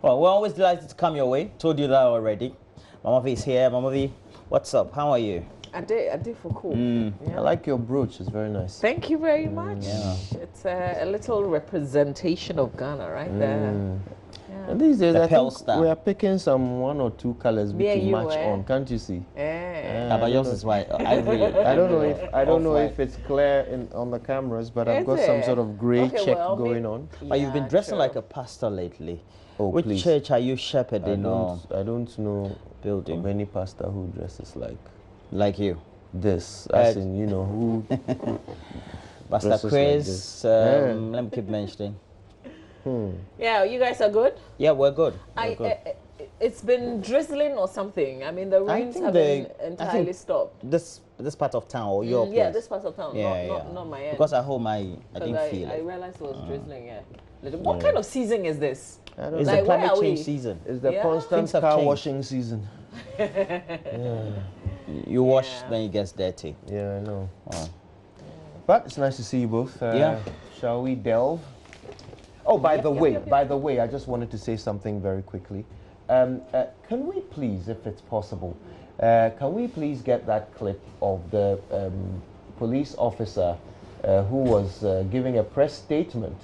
Well, we're always delighted to come your way. Told you that already. Mama V is here. Mama V, what's up? How are you? I did for cool. I like your brooch. It's very nice. Thank you very much. Yeah. It's a little representation of Ghana right there. Yeah. And these days, The I think Pelstar. we are picking some 1 or 2 colors Yeah, to you match were. on. Can't you see? Yeah. But yours is white. I don't know Off-white. if it's clear on the cameras, but I've Is got some it? sort of grey Okay, check well, going on. But you've been Yeah, dressing true. like a pastor lately. Oh, Which please. church are you shepherding or I don't know building? of any pastor who dresses Like you? this. As in, you know, who Pastor dresses like Chris, this. let me keep mentioning. Yeah, you guys are good? Yeah, we're good. We're good. It's been drizzling or something. I mean, the rains think haven't I entirely think stopped. This part of town or your place? Yeah, this part of town, Yeah, not my end. Because at home I didn't feel I it. realized it was drizzling, yeah. What kind of season is this? I don't It's know. the Like, where climate are change we? season. It's the Yeah. constant Things have car changed. washing season. You wash, Yeah. then it gets dirty. Yeah, I know. Oh. But it's nice to see you both. Yeah. Shall we delve? Oh, by the way, I just wanted to say something very quickly. Can we please, if it's possible, can we please get that clip of the police officer who was giving a press statement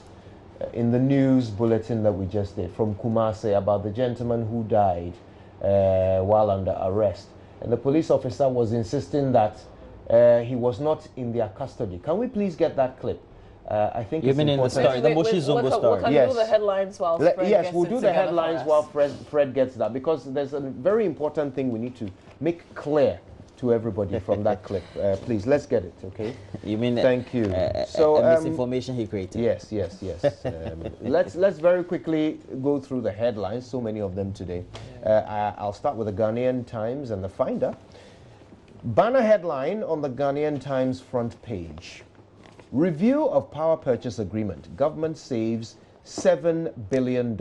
in the news bulletin that we just did from Kumasi about the gentleman who died while under arrest. And the police officer was insisting that he was not in their custody. Can we please get that clip? I think You it's mean in the important. story, the Moshi Zongo story? We can Yes. do the headlines while Fred Yes, gets we'll it do the together for headlines us. while Fred gets that, because there's a very important thing we need to make clear to everybody from that clip. Please, let's get it, okay? You mean Thank you. so misinformation he created? Yes. Let's very quickly go through the headlines, so many of them today. I'll start with the Ghanaian Times and the Finder. Banner headline on the Ghanaian Times front page. Review of power purchase agreement. Government saves $7 billion.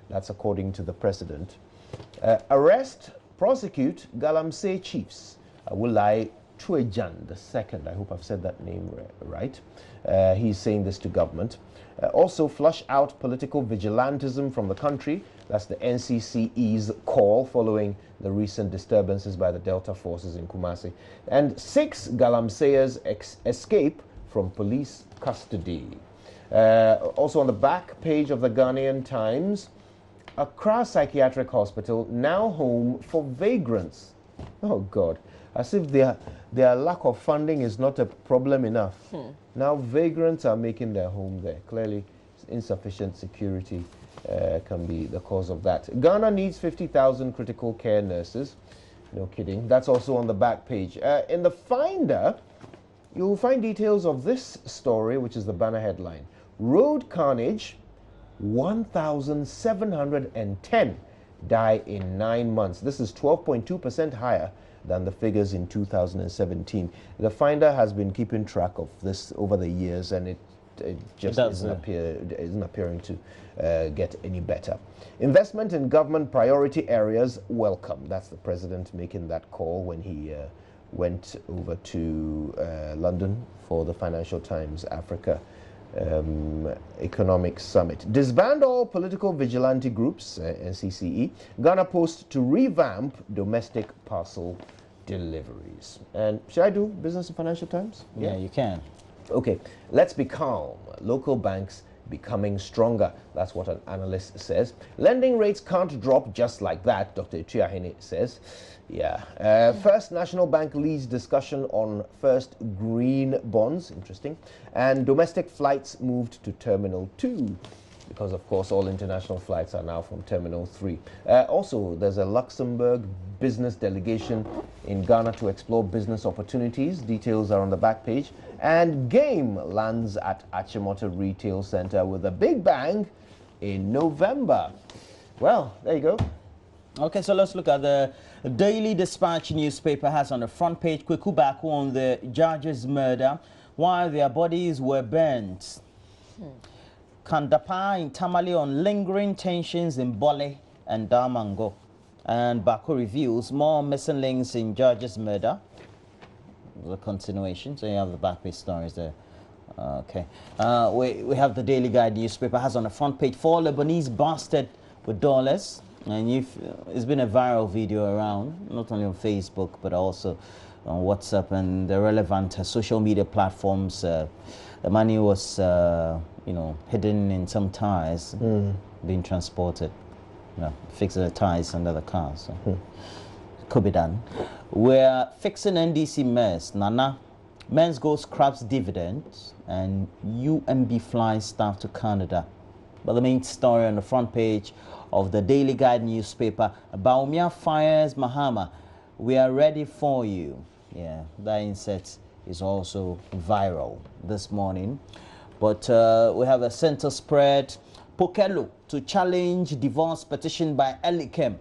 That's according to the president. Arrest, prosecute Galamsey chiefs. Awulai Chuejan II. I hope I've said that name right. He's saying this to government. Also, flush out political vigilantism from the country. That's the NCCE's call following the recent disturbances by the Delta forces in Kumasi. And 6 Galamseyers escape from police custody. Also on the back page of the Ghanaian Times, Accra Psychiatric Hospital now home for vagrants. Oh God, as if their lack of funding is not a problem enough. Now vagrants are making their home there. Clearly insufficient security can be the cause of that. Ghana needs 50,000 critical care nurses. No kidding. That's also on the back page. In the Finder, you'll find details of this story, which is the banner headline. Road carnage, 1,710 die in 9 months. This is 12.2% higher than the figures in 2017. The Finder has been keeping track of this over the years, and it just isn't appearing to get any better. Investment in government priority areas welcome. That's the president making that call when he went over to London for the Financial Times Africa Economic Summit. Disband all political vigilante groups, NCCE. Ghana Post to revamp domestic parcel deliveries. And should I do Business and Financial Times? Yeah, you can. Okay, let's be calm. Local banks becoming stronger. That's what an analyst says. Lending rates can't drop just like that, Dr. Ituahene says. Yeah. First National Bank leads discussion on first green bonds. Interesting. And domestic flights moved to Terminal 2. Because, of course, all international flights are now from Terminal 3. Also, there's a Luxembourg business delegation in Ghana to explore business opportunities. Details are on the back page. And Game lands at Achimota Retail Center with a big bang in November. Well, there you go. Okay, so let's look at the Daily Dispatch newspaper. Has on the front page, Kweku Baku on the judge's murder while their bodies were burnt. Kandapa in Tamale on lingering tensions in Bole and Damango. And Baku reveals more missing links in judge's murder. The continuation, so you have the back page stories there. Okay. We have the Daily Guide newspaper. Has on the front page, 4 Lebanese bastard with dollars. And it's been a viral video around, not only on Facebook, but also on WhatsApp and the relevant social media platforms. The money was, hidden in some tires, being transported. Fixing the tires under the car. So could be done. We're fixing NDC mess. Nana, Men's Go scraps dividends, and UMB flies staff to Canada. But the main story on the front page of the Daily Guide newspaper, Baumia fires Mahama. We are ready for you. Yeah, that insert is also viral this morning. But we have a center spread. Pokelo to challenge divorce petition by Elikem.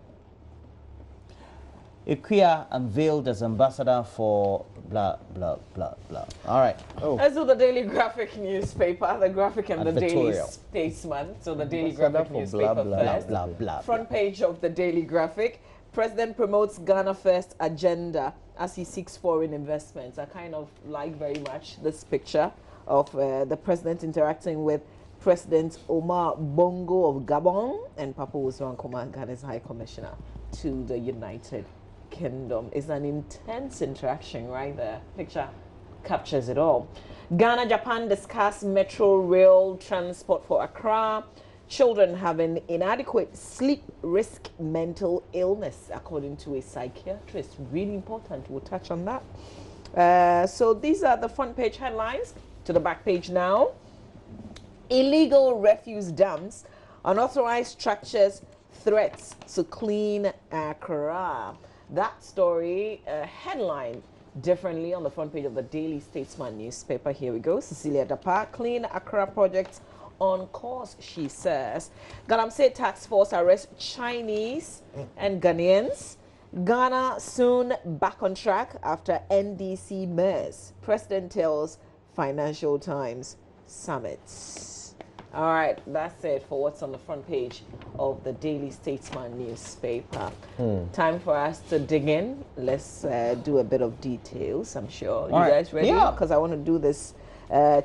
Ikuya unveiled as ambassador for blah, blah, blah, blah. All right. Oh. Let's do the Daily Graphic newspaper, the Graphic and the Daily Statesman. So the Daily Graphic newspaper blah, blah, first. blah, blah, blah, Front page of the Daily Graphic. President promotes Ghana First agenda as he seeks foreign investments. I kind of like very much this picture of the president interacting with President Omar Bongo of Gabon and Papa Woswankoma, Ghana's High Commissioner to the United Kingdom. It's an intense interaction right there. Picture captures it all. Ghana, Japan discuss metro rail transport for Accra. Children having inadequate sleep risk mental illness, according to a psychiatrist. Really important. We'll touch on that. So these are the front page headlines. To the back page now. Illegal refuse dumps, unauthorized structures, threats to clean Accra. That story headlined differently on the front page of the Daily Statesman newspaper. Here we go. Cecilia Dapa, Clean Accra project on course, she says. Galamsey task force arrests Chinese and Ghanaians. Ghana soon back on track after NDC mess. President tells Financial Times summits. All right, that's it for what's on the front page of the Daily Statesman newspaper. Time for us to dig in. Let's do a bit of details, I'm sure. You guys ready? Yeah. Because I want to do this.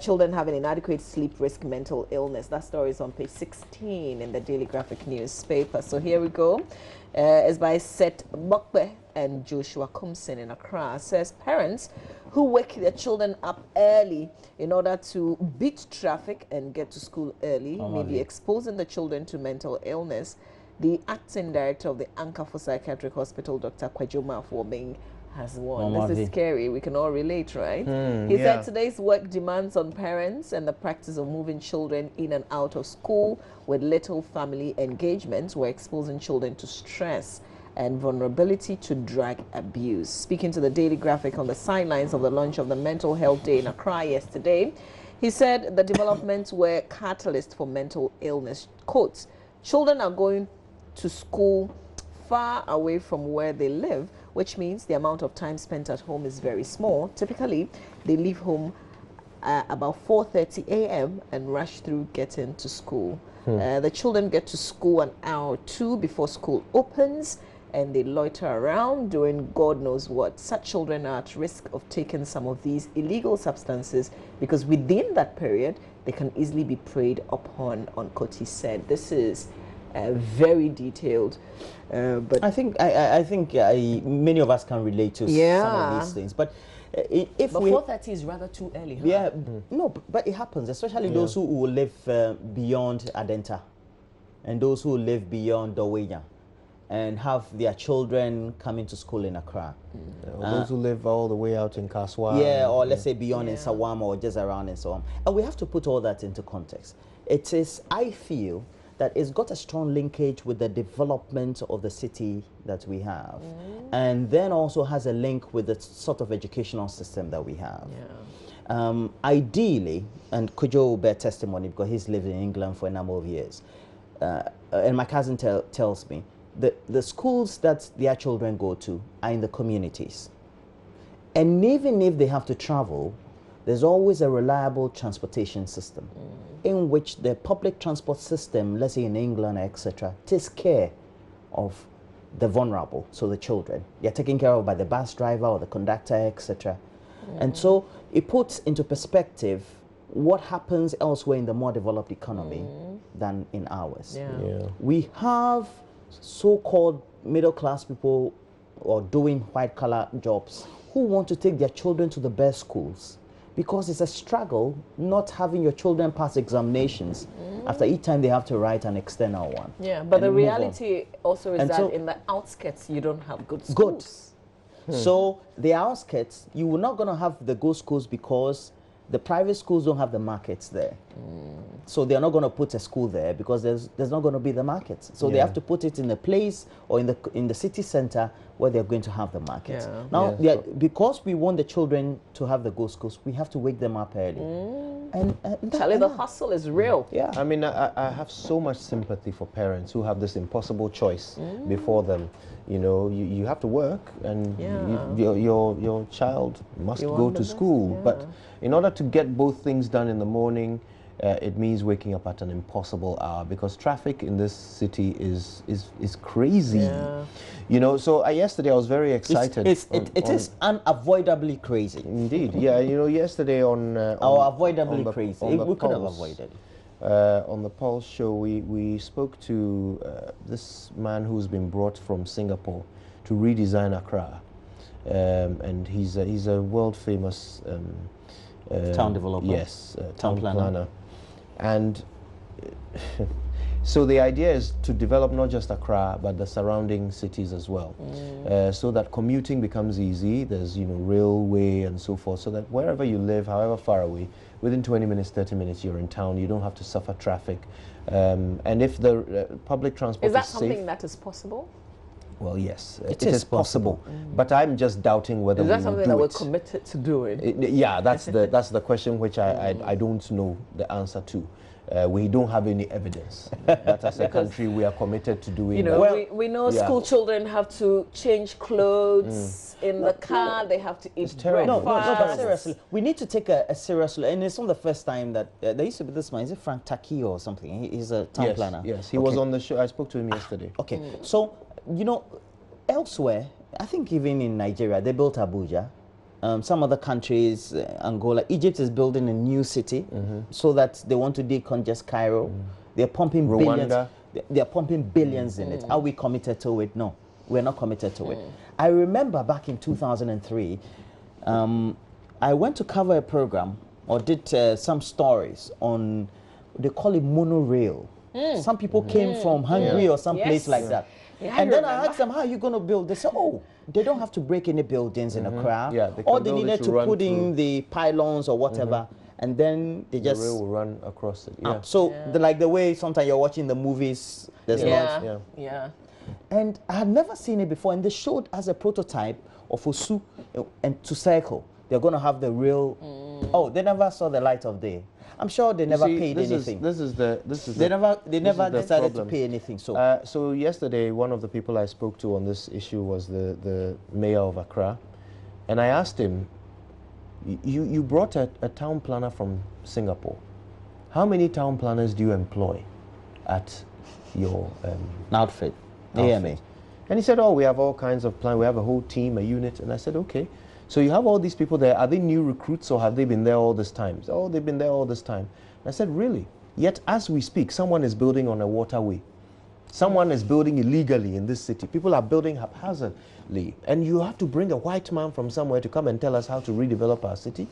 Children having inadequate sleep risk mental illness. That story is on page 16 in the Daily Graphic newspaper. So here we go. It's by Seth Mokbe and Joshua Kumsin in Accra. Says parents who wake their children up early in order to beat traffic and get to school early may be exposing the children to mental illness. The acting director of the Anchor for Psychiatric Hospital, Dr. Kwajoma Forming, has warned. This is scary. We can all relate, right? He said today's work demands on parents and the practice of moving children in and out of school with little family engagement. We're exposing children to stress and vulnerability to drug abuse. Speaking to the Daily Graphic on the sidelines of the launch of the Mental Health Day in Accra yesterday, he said the developments were catalyst for mental illness. Quote, children are going to school far away from where they live, which means the amount of time spent at home is very small. Typically, they leave home about 4:30 a.m. and rush through getting to school. The children get to school an hour or two before school opens, and they loiter around doing God knows what. Such children are at risk of taking some of these illegal substances because within that period, they can easily be preyed upon, unquote, he said. This is very detailed, but I think many of us can relate to some of these things. But if but 4:30 is rather too early. Huh? Yeah, no, but it happens, especially those who will live beyond Adenta, and those who live beyond Dowenya, and have their children coming to school in Accra. Those who live all the way out in Kaswa. Yeah, or let's say beyond in Sawam or just around and so on. And we have to put all that into context. It is, I feel, that it's got a strong linkage with the development of the city that we have, and then also has a link with the sort of educational system that we have. Ideally, and Kujo will bear testimony because he's lived in England for a number of years, and my cousin tells me that the schools that their children go to are in the communities, and even if they have to travel, there's always a reliable transportation system in which the public transport system, let's say in England, etc., takes care of the vulnerable, so the children. They're taken care of by the bus driver or the conductor, etc. And so it puts into perspective what happens elsewhere in the more developed economy than in ours. Yeah. We have so-called middle-class people or doing white-collar jobs who want to take their children to the best schools because it's a struggle not having your children pass examinations after each time they have to write an external one. Yeah, but the reality also is And that so- in the outskirts, you don't have good schools. Good. So the outskirts, you were not going to have the good schools because the private schools don't have the markets there. So they're not going to put a school there because there's not going to be the markets. So they have to put it in a place or in the city center where they're going to have the markets. Yeah. Now, Yeah. because we want the children to have the good schools, we have to wake them up early. And Charlie, the hustle is real. yeah. I mean, I have so much sympathy for parents who have this impossible choice before them. You know, you have to work, and your child must You go want the to best, school. yeah. But in order to get both things done in the morning, it means waking up at an impossible hour because traffic in this city is crazy. Yeah. You know, so yesterday I was very excited. It is unavoidably crazy. Indeed, yeah. You know, yesterday on Avoidably the- crazy. on the We could have Pulse, avoided it. on the Pulse show, we spoke to this man who's been brought from Singapore to redesign Accra, and he's a world famous Town developer. Yes, Town planner. and so the idea is to develop not just Accra but the surrounding cities as well, so that commuting becomes easy. There's railway and so forth, so that wherever you live, however far away, within 20 minutes, 30 minutes, you're in town. You don't have to suffer traffic, and if the public transport Is that safe, something that is possible? well, yes, It it is is possible. But I'm just doubting whether Is that we will something do that we're it. committed to doing? Yeah, that's the question which I don't know the answer to. We don't have any evidence that as a country we are committed to doing You know, that. we know yeah. school children have to change clothes in the car. They have to eat terrible. breakfast. No, but seriously, we need to take a serious look. And it's not the first time that there used to be this man. Is it Frank Taki or something? He's a town Yes, planner. yes, he was on the show. I spoke to him yesterday. Okay, so elsewhere, I think even in Nigeria, they built Abuja. Some other countries, Angola, Egypt is building a new city so that they want to decongest Cairo. They're pumping billions. Rwanda. They're pumping billions in it. Are we committed to it? No, we're not committed to it. I remember back in 2003, I went to cover a program or did some stories on, they call it monorail. Some people came from Hungary or some place like that. Yeah, I and then I remember. asked them, how are you going to build? They said, oh, they don't have to break any buildings in Accra. Yeah, they All can they build it needed to to run put in through. the pylons or whatever, and then they The just... rail will run across it. Yeah. So, like the way sometimes you're watching the movies, there's Yeah, Yeah. yeah. and I had never seen it before, and they showed as a prototype of Osu and to circle. They're going to have the real... Oh, they never saw the light of day. I'm sure they never See, paid anything. This is the They never the decided to problem. pay anything. So So yesterday, one of the people I spoke to on this issue was the mayor of Accra, and I asked him, you brought a town planner from Singapore. How many town planners do you employ at your outfit, outfit? AMA. And he said, oh, we have all kinds of plans. We have a whole team, a unit. And I said, okay. So you have all these people there. Are they new recruits or have they been there all this time? He said, oh, they've been there all this time. And I said, really? Yet as we speak, someone is building on a waterway. Someone is building illegally in this city. People are building haphazardly. And you have to bring a white man from somewhere to come and tell us how to redevelop our city?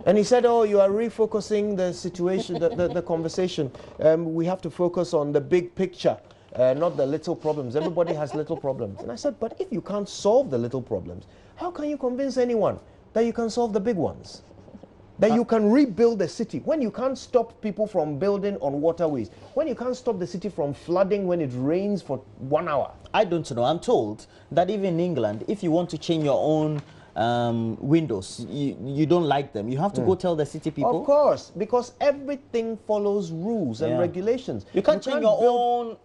And he said, oh, you are refocusing the situation, the conversation. We have to focus on the big picture, not the little problems. Everybody has little problems. And I said, but if you can't solve the little problems, how can you convince anyone that you can solve the big ones? That you can rebuild the city when you can't stop people from building on waterways, when you can't stop the city from flooding when it rains for 1 hour. I don't know. I'm told that even in England, if you want to change your own windows, you don't like them, you have to go tell the city people. Of course, because everything follows rules and Yeah. regulations. You can't change your own.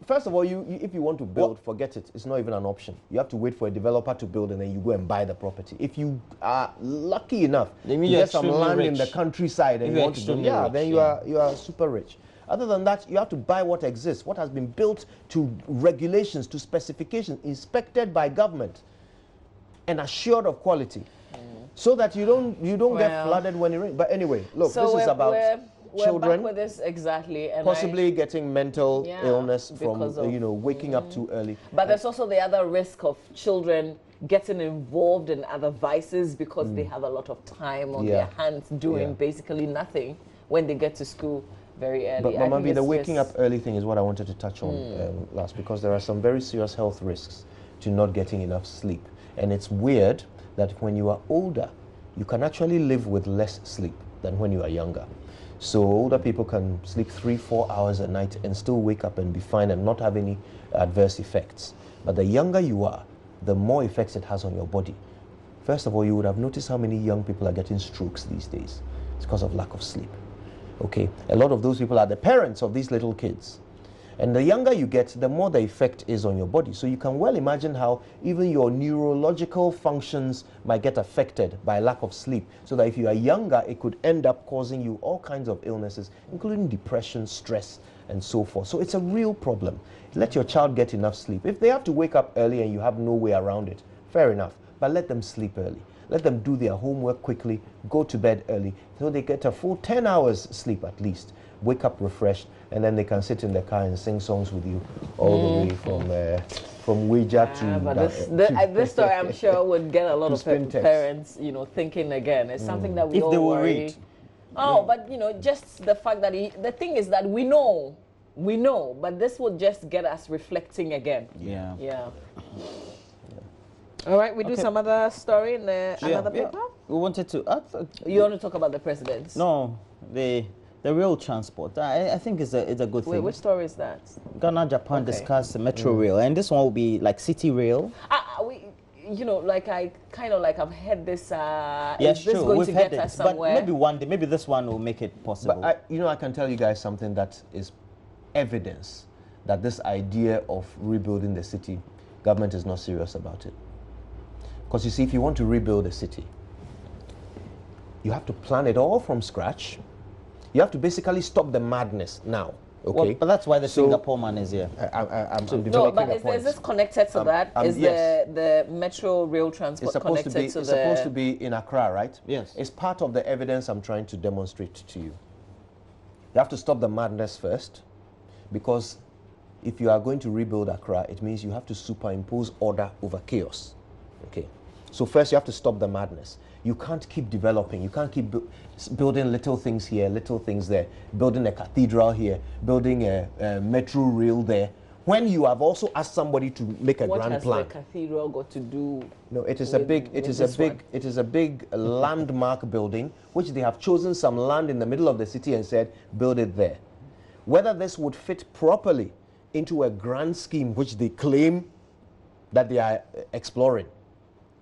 First of all, if you want to build, forget it. It's not even an option. You have to wait for a developer to build and then you go and buy the property. If you are lucky enough to Then you're get some extremely land in the rich. countryside and If you you're want to build, extremely rich, then you are super rich. Other than that, you have to buy what exists, what has been built to regulations, to specifications, inspected by government, and assured of quality. so that you don't get flooded when it rains. But anyway, look, so this is about children back with this exactly, and possibly getting mental illness from waking up too early. But there's also the other risk of children getting involved in other vices because they have a lot of time on their hands doing basically nothing when they get to school very early. But Mama, the waking up early thing is what I wanted to touch on last, because there are some very serious health risks to not getting enough sleep. And it's weird that when you are older, you can actually live with less sleep than when you are younger. So older people can sleep 3-4 hours a night and still wake up and be fine and not have any adverse effects. But the younger you are, the more effects it has on your body. First of all, you would have noticed how many young people are getting strokes these days. It's because of lack of sleep. Okay, a lot of those people are the parents of these little kids. And the younger you get, the more the effect is on your body. So you can well imagine how even your neurological functions might get affected by lack of sleep. So that if you are younger, it could end up causing you all kinds of illnesses, including depression, stress, and so forth. So it's a real problem. Let your child get enough sleep. If they have to wake up early and you have no way around it, fair enough. But let them sleep early. Let them do their homework quickly, go to bed early, so they get a full 10 hours sleep at least. Wake up refreshed, and then they can sit in the car and sing songs with you all the way from Ouija to... But this story, I'm sure, would get a lot of parents, thinking again. It's something that we if all they will worry. read. Oh, but, just the fact that the thing is that we know, but this will just get us reflecting again. Yeah. Yeah. All right, we do some other story in another paper? We wanted to... You want to talk about the presidents? No, the rail transport. I think it's a good thing. Wait, which story is that? Ghana, Japan discussed the metro rail, and this one will be like city rail. I've heard this. Yes, is this true. going We've to heard get us it, somewhere? but maybe one day, maybe this one will make it possible. But I can tell you guys something that is evidence that this idea of rebuilding the city, government is not serious about it. Because you see, if you want to rebuild a city, you have to plan it all from scratch. You have to basically stop the madness now. Okay, well, but that's why the Singapore man is here. I'm developing no, but a point. is this connected to that? Is yes. the metro rail transport connected to the... It's supposed to be in Accra, right? Yes. It's part of the evidence I'm trying to demonstrate to you. You have to stop the madness first, because if you are going to rebuild Accra, it means you have to superimpose order over chaos. Okay. So first you have to stop the madness. You can't keep developing. You can't keep building little things here, little things there, building a cathedral here, building a metro rail there, when you have also asked somebody to make a grand plan. What has the cathedral got to do? No, it is a big landmark building which they have chosen some land in the middle of the city and said build it there. Whether this would fit properly into a grand scheme which they claim that they are exploring,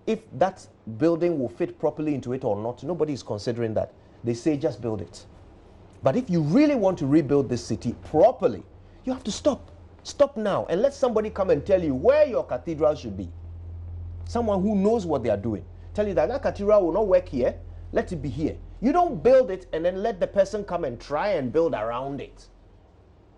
if that building will fit properly into it or not, nobody is considering that. They say just build it. But if you really want to rebuild this city properly, you have to stop. Stop now and let somebody come and tell you where your cathedral should be. Someone who knows what they are doing. Tell you that cathedral will not work here, let it be here. You don't build it and then let the person come and try and build around it.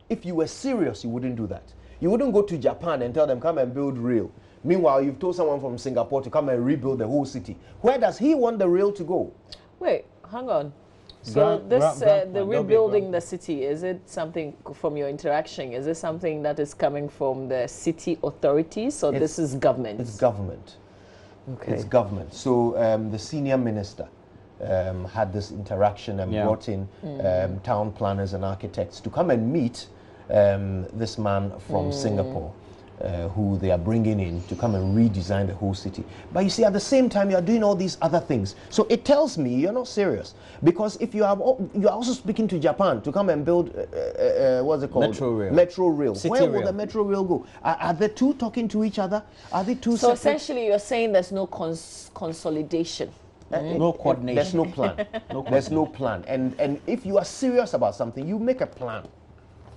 If you were serious, you wouldn't do that. You wouldn't go to Japan and tell them come and build rail. Meanwhile, you've told someone from Singapore to come and rebuild the whole city. Where does he want the rail to go? Wait, hang on. So the rebuilding the city, is it something from your interaction? Is it something that is coming from the city authorities, or this is government? It's government. Okay. It's government. So the senior minister had this interaction and brought in town planners and architects to come and meet this man from Singapore. Who they are bringing in to come and redesign the whole city. But you see, at the same time, you are doing all these other things. So it tells me you're not serious. Because if you are also speaking to Japan to come and build, what's it called? Metro rail. Metro rail. Where will rail. the metro rail go? Are the two talking to each other? Are they two So separate? essentially, you're saying there's no consolidation. No coordination. There's no plan. There's no plan. And if you are serious about something, you make a plan.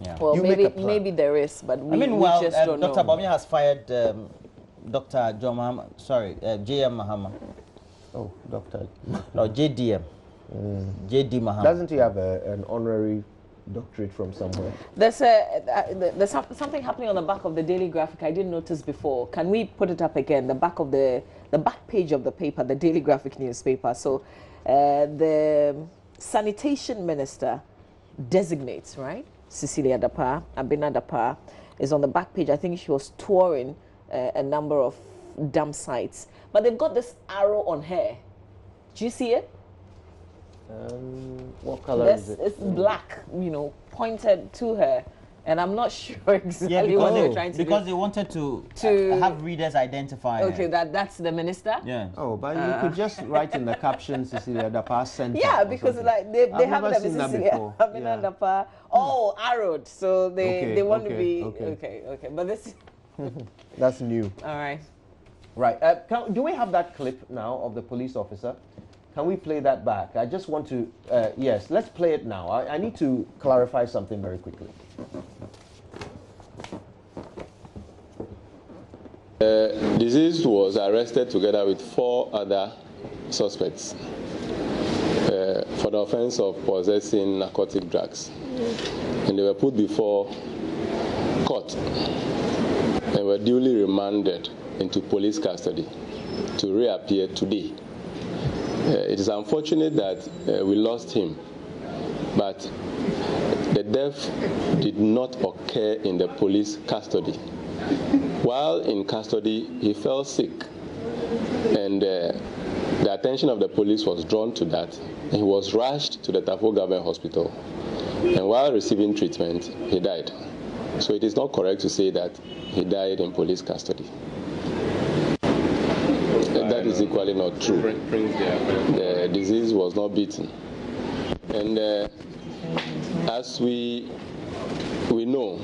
Yeah. Well, You maybe there is, but we just don't know. Dr. Bawumia has fired Dr. J.M. Mahama. Oh, Dr. No, JDM. JD Mahama. Doesn't he have an honorary doctorate from somewhere. There's something happening on the back of the Daily Graphic I didn't notice before. Can we put it up again? The back page of the paper, the Daily Graphic newspaper. So the Sanitation Minister designates, right? Cecilia Dapa, Abina Dapa, is on the back page. I think she was touring a number of dump sites. But they've got this arrow on her. Do you see it? What color is it? It's black, you know, pointed to her. And I'm not sure exactly what they're trying to do. Because they wanted to have readers identify Okay, that's the minister? Yeah. Oh, but you could just write in the caption Cecilia Dapa Center. Yeah, because like they have never it seen as that Cecilia Dapa. Oh, arrowed. So they want to be okay. okay. But this That's new. all right. Right. Do we have that clip now of the police officer? Can we play that back? I just want to, yes, let's play it now. I need to clarify something very quickly. Deceased was arrested together with 4 other suspects for the offense of possessing narcotic drugs. And they were put before court and were duly remanded into police custody to reappear today. It is unfortunate that we lost him, but the death did not occur in the police custody. While in custody, he fell sick, and the attention of the police was drawn to that. He was rushed to the Tafo Government Hospital, and while receiving treatment, he died. So it is not correct to say that he died in police custody. That is equally not true. The disease was not beaten. And as we know.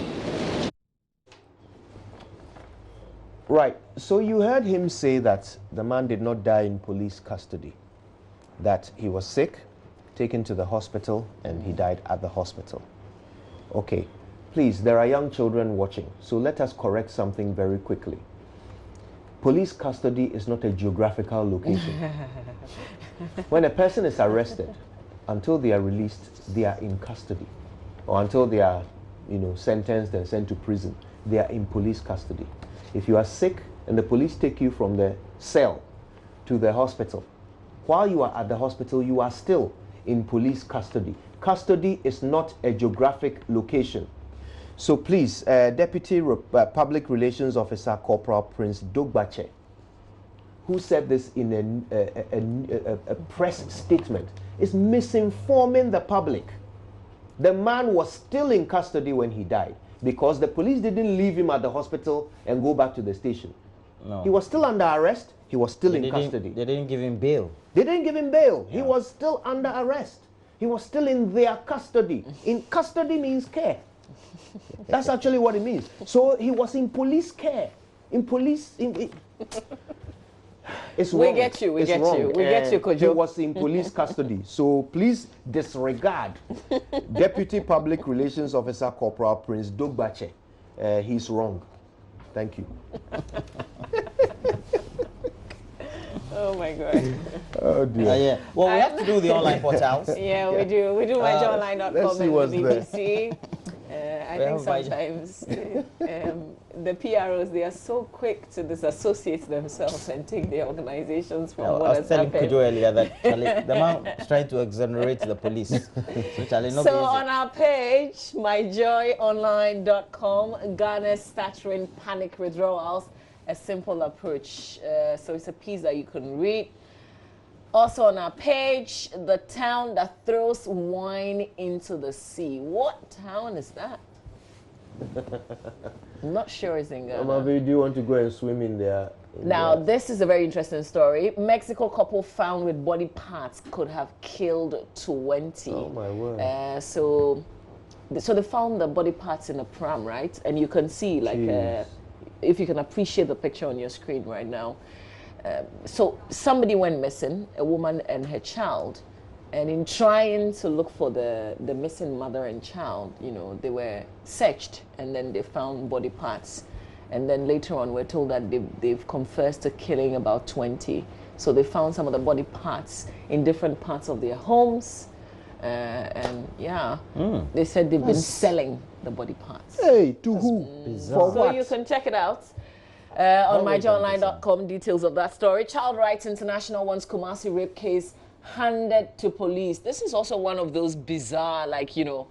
Right. So you heard him say that the man did not die in police custody, that he was sick, taken to the hospital, and he died at the hospital. Okay. Please, there are young children watching, so let us correct something very quickly. Police custody is not a geographical location. When a person is arrested, until they are released, they are in custody. Or until they are, sentenced and sent to prison, they are in police custody. If you are sick and the police take you from the cell to the hospital, while you are at the hospital, you are still in police custody. Custody is not a geographic location. So please, Deputy Public Relations Officer Corporal Prince Dogbache, who said this in a press statement, is misinforming the public. The man was still in custody when he died because the police didn't leave him at the hospital and go back to the station. No. He was still under arrest. He was still in custody. They didn't give him bail. They didn't give him bail. Yeah. He was still under arrest. He was still in their custody. In custody means care. That's actually what it means. So he was in police care. In police... It's wrong. We get you, we get you, Kojo. He was in police custody. So please disregard Deputy Public Relations Officer Corporal Prince Dogbache. He's wrong. Thank you. Oh my God. Oh dear. Yeah. Well, we have to do the online portals. Yeah, we do. We do myjoyonline.com let's see and what's the BBC. I think sometimes the PROs, they are so quick to disassociate themselves and take their organizations from what has happened. I was telling Kujo earlier that the man is trying to exonerate the police. So on our page, myjoyonline.com, Ghana's stuttering panic withdrawals, a simple approach. So it's a piece that you can read. Also on our page, the town that throws wine into the sea. What town is that? I'm not sure it's in Ghana. Amavi, do you want to go and swim in there? Now, this is a very interesting story. Mexico couple found with body parts could have killed 20. Oh my word. So they found the body parts in a pram, right? And you can see, like, if you can appreciate the picture on your screen right now. So somebody went missing, a woman and her child, and in trying to look for the missing mother and child, they were searched and then they found body parts. And then later on we're told that they've confessed to killing about 20. So they found some of the body parts in different parts of their homes. And yeah, they said they've been selling the body parts. Hey, to who? Bizarre. So you can check it out on myjoyonline.com. Details of that story. Child Rights International wants Kumasi rape case handed to police. This is also one of those bizarre, like, you know,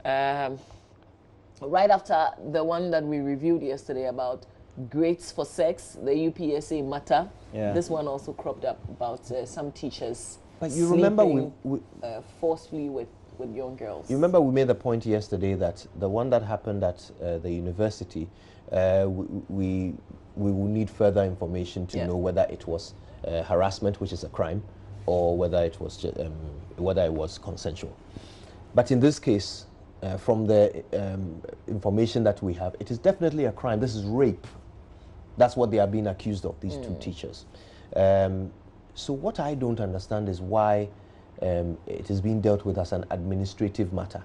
right after the one that we reviewed yesterday about grades for sex, the UPSA matter. Yeah. This one also cropped up about some teachers. But you remember forcefully with young girls. You remember we made the point yesterday that the one that happened at the university, we will need further information to know whether it was harassment, which is a crime, or whether it was consensual. But in this case, from the information that we have, it is definitely a crime. This is rape. That's what they are being accused of, these two teachers. So what I don't understand is why it is being dealt with as an administrative matter,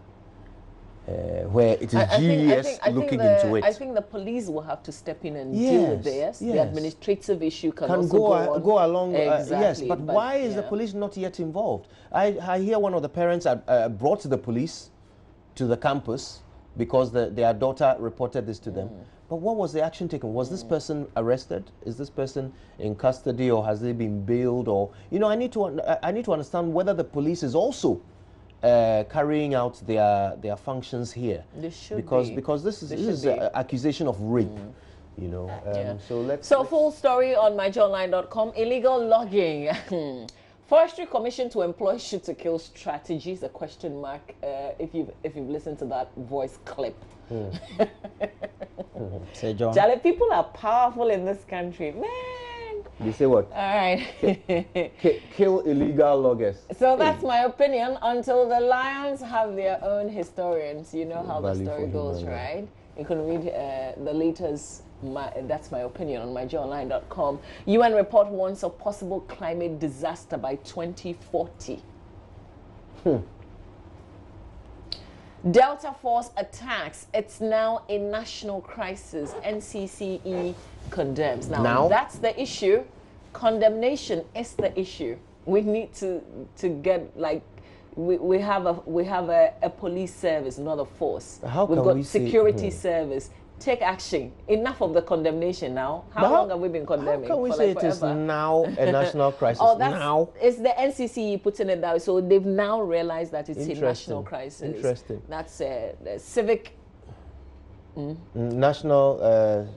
where it is GES looking into it. I think the police will have to step in and deal with theirs. Yes. The administrative issue can also go along. Exactly, yes, but why is the police not yet involved? I hear one of the parents brought the police to the campus because their daughter reported this to them. But what was the action taken? Was this person arrested? Is this person in custody, or has they been bailed? Or, you know, I need to understand whether the police is also carrying out their functions here. They should because this is an accusation of rape. You know, so full story on myjoyonline.com. Illegal logging. Forestry Commission to employ shoot to kill strategies, a question mark, if you've listened to that voice clip. Say, John. Charlie, people are powerful in this country, man. You say what? All right. Kill illegal loggers. So that's my opinion. Until the lions have their own historians, you know how the story goes, right? You can read the latest. That's my opinion on myjoyonline.com. UN report warns of possible climate disaster by 2040. Delta Force attacks. It's now a national crisis. NCCE condemns. Now that's the issue. Condemnation is the issue. We need to get, like, we have a police service, not a force. We've got security service. Take action. Enough of the condemnation now. How long have we been condemning? How can we say it is now a national crisis? It's the NCCE putting it down. So they've now realized that it's a national crisis. Interesting. That's the civic... National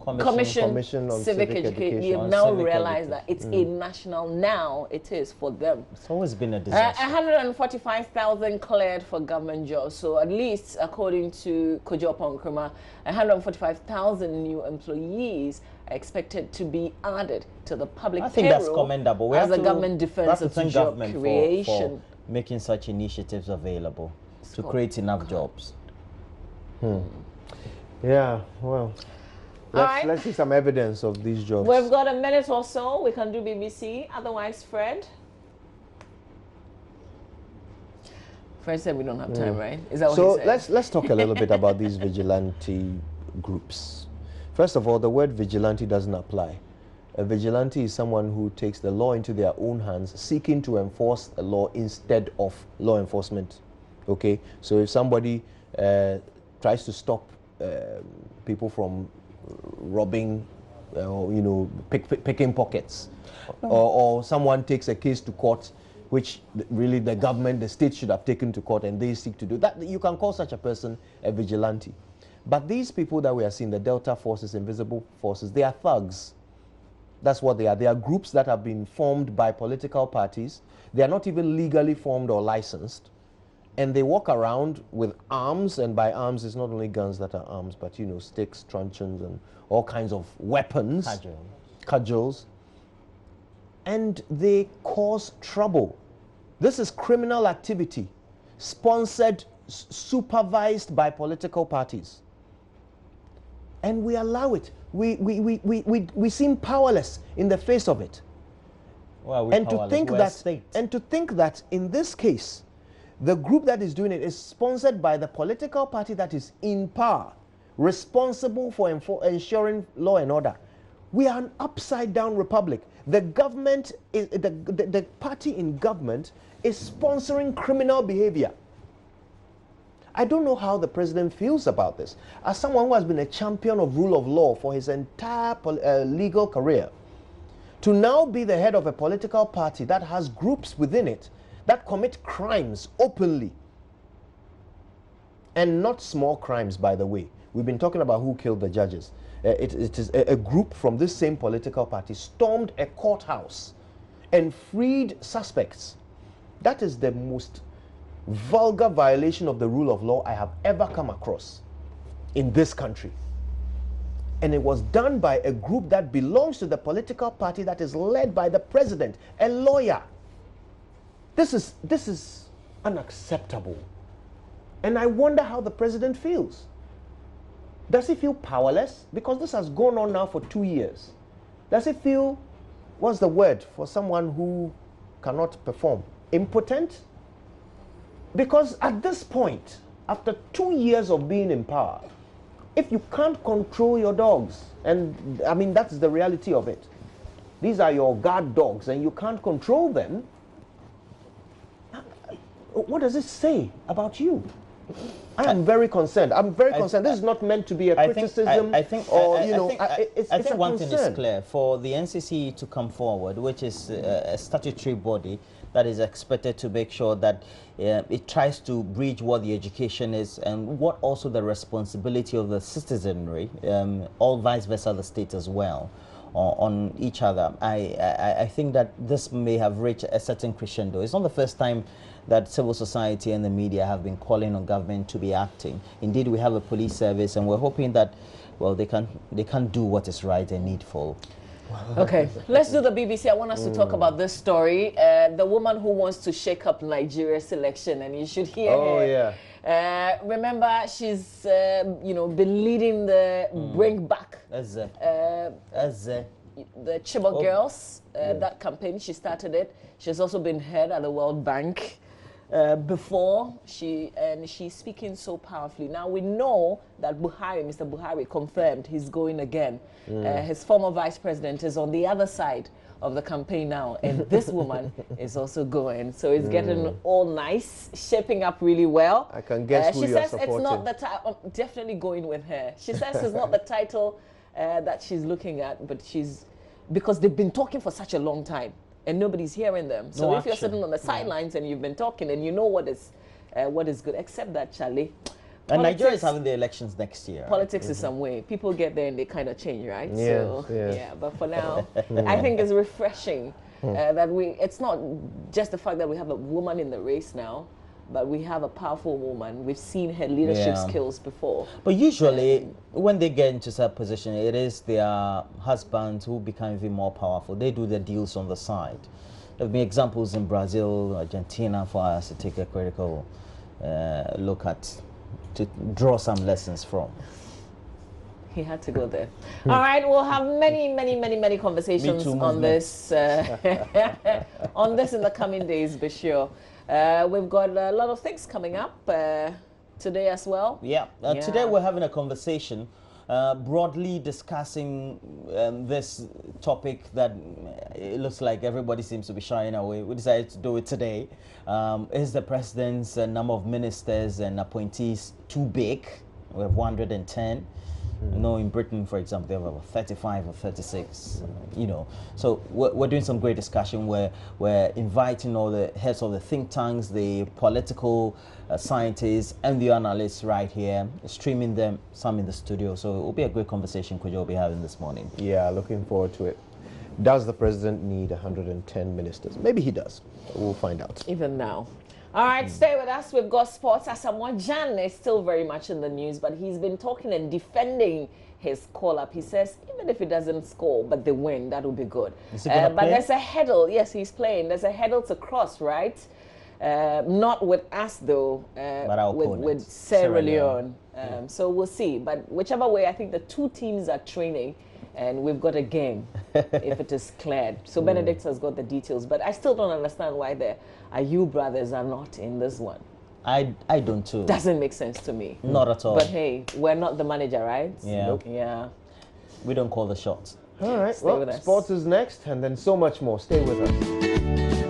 Commission on Civic Education. You've now realized that it's a national, now it is for them. It's always been a disaster. 145,000 cleared for government jobs. So at least, according to Kojo Nkrumah, 145,000 new employees are expected to be added to the public payroll. I think that's commendable. We as have a government defense of job creation. For making such initiatives available to create enough jobs. Yeah, well, let's see some evidence of these jobs. We've got a minute or so. We can do BBC. Otherwise, Fred said we don't have time, right? Is that what he said? let's talk a little bit about these vigilante groups. First of all, the word vigilante doesn't apply. A vigilante is someone who takes the law into their own hands, seeking to enforce a law instead of law enforcement. Okay, so if somebody tries to stop people from robbing, picking pockets, or someone takes a case to court, which really the government, the state should have taken to court, and they seek to do that, you can call such a person a vigilante. But these people that we are seeing, the Delta Forces, Invisible Forces, they are thugs. That's what they are. They are groups that have been formed by political parties. They are not even legally formed or licensed. And they walk around with arms, and by arms, it's not only guns that are arms, but, you know, sticks, truncheons, and all kinds of weapons. Cudgels. And they cause trouble. This is criminal activity, sponsored, supervised by political parties. And we allow it. We seem powerless in the face of it. Well, and to think that in this case, the group that is doing it is sponsored by the political party that is in power, responsible for ensuring law and order. We are an upside-down republic. The government, the party in government is sponsoring criminal behavior. I don't know how the president feels about this. As someone who has been a champion of rule of law for his entire legal career, to now be the head of a political party that has groups within it that commit crimes openly, and not small crimes, by the way. We've been talking about who killed the judges. It is a group from this same political party stormed a courthouse and freed suspects. That is the most vulgar violation of the rule of law I have ever come across in this country. And it was done by a group that belongs to the political party that is led by the president, a lawyer. This is unacceptable. And I wonder how the president feels. Does he feel powerless? Because this has gone on now for 2 years. Does he feel, what's the word for someone who cannot perform? Impotent? Because at this point, after 2 years of being in power, if you can't control your dogs, and I mean, that's the reality of it. These are your guard dogs and you can't control them. What does it say about you? I am very concerned. I'm very concerned. This is not meant to be a criticism. I think one thing is clear. For the NCC to come forward, which is a statutory body that is expected to make sure that it tries to bridge what the education is and what also the responsibility of the citizenry, all vice versa the state as well, on each other. I think that this may have reached a certain crescendo. It's not the first time that civil society and the media have been calling on government to be acting. Indeed, we have a police service, and we're hoping that, well, they can do what is right and needful. Okay, let's do the BBC. I want us to talk about this story. The woman who wants to shake up Nigeria's election, and you should hear her. Oh, yeah. Remember, she's been leading the Bring Back the Chibok Girls, that campaign. She started it. She's also been head at the World Bank before. She's speaking so powerfully. Now we know that Mr. Buhari confirmed he's going again. His former vice president is on the other side of the campaign now, and this woman is also going. So it's getting all nice, shaping up really well. I can guess who you are supporting. She says it's not the title. I'm definitely going with her. She says it's not the title that she's looking at, but because they've been talking for such a long time and nobody's hearing them. So if you're sitting on the sidelines and you've been talking and you know what is good, except that, Charlie. And Nigeria is having the elections next year. Politics is some way. People get there and they kind of change, right? Yes, so, yes. yeah, but for now, I think it's refreshing that it's not just the fact that we have a woman in the race now, but we have a powerful woman. We've seen her leadership skills before. But usually, when they get into that position, it is their husbands who become even more powerful. They do the deals on the side. There have been examples in Brazil, Argentina, for us to take a critical look at, to draw some lessons from. He had to go there. All right, we'll have many conversations on this on this in the coming days, be sure. We've got a lot of things coming up today as well. Yeah, today we're having a conversation broadly discussing this topic that it looks like everybody seems to be shying away. We decided to do it today. Is the president's number of ministers and appointees too big? We have 110. You know, in Britain, for example, they have about 35 or 36, you know. So we're doing some great discussion where we're inviting all the heads of the think tanks, the political scientists, and the analysts right here, streaming them, some in the studio. So it will be a great conversation Kojo will be having this morning. Yeah, looking forward to it. Does the president need 110 ministers? Maybe he does. We'll find out. Even now. All right, stay with us. We've got sports. Asamoah Gyan is still very much in the news, but he's been talking and defending his call-up. He says even if he doesn't score, but they win, that will be good. But there's a hurdle. Yes, he's playing. There's a hurdle to cross, right? Not with us, though, with Sierra Leone. So we'll see. But whichever way, I think the two teams are training. And we've got a game if it is cleared. So Benedict has got the details, but I still don't understand why the Ayew brothers are not in this one. I don't too. Doesn't make sense to me. Not at all. But hey, we're not the manager, right? Yeah. Nope. Yeah. We don't call the shots. All right. Well, sports is next, and then so much more. Stay with us.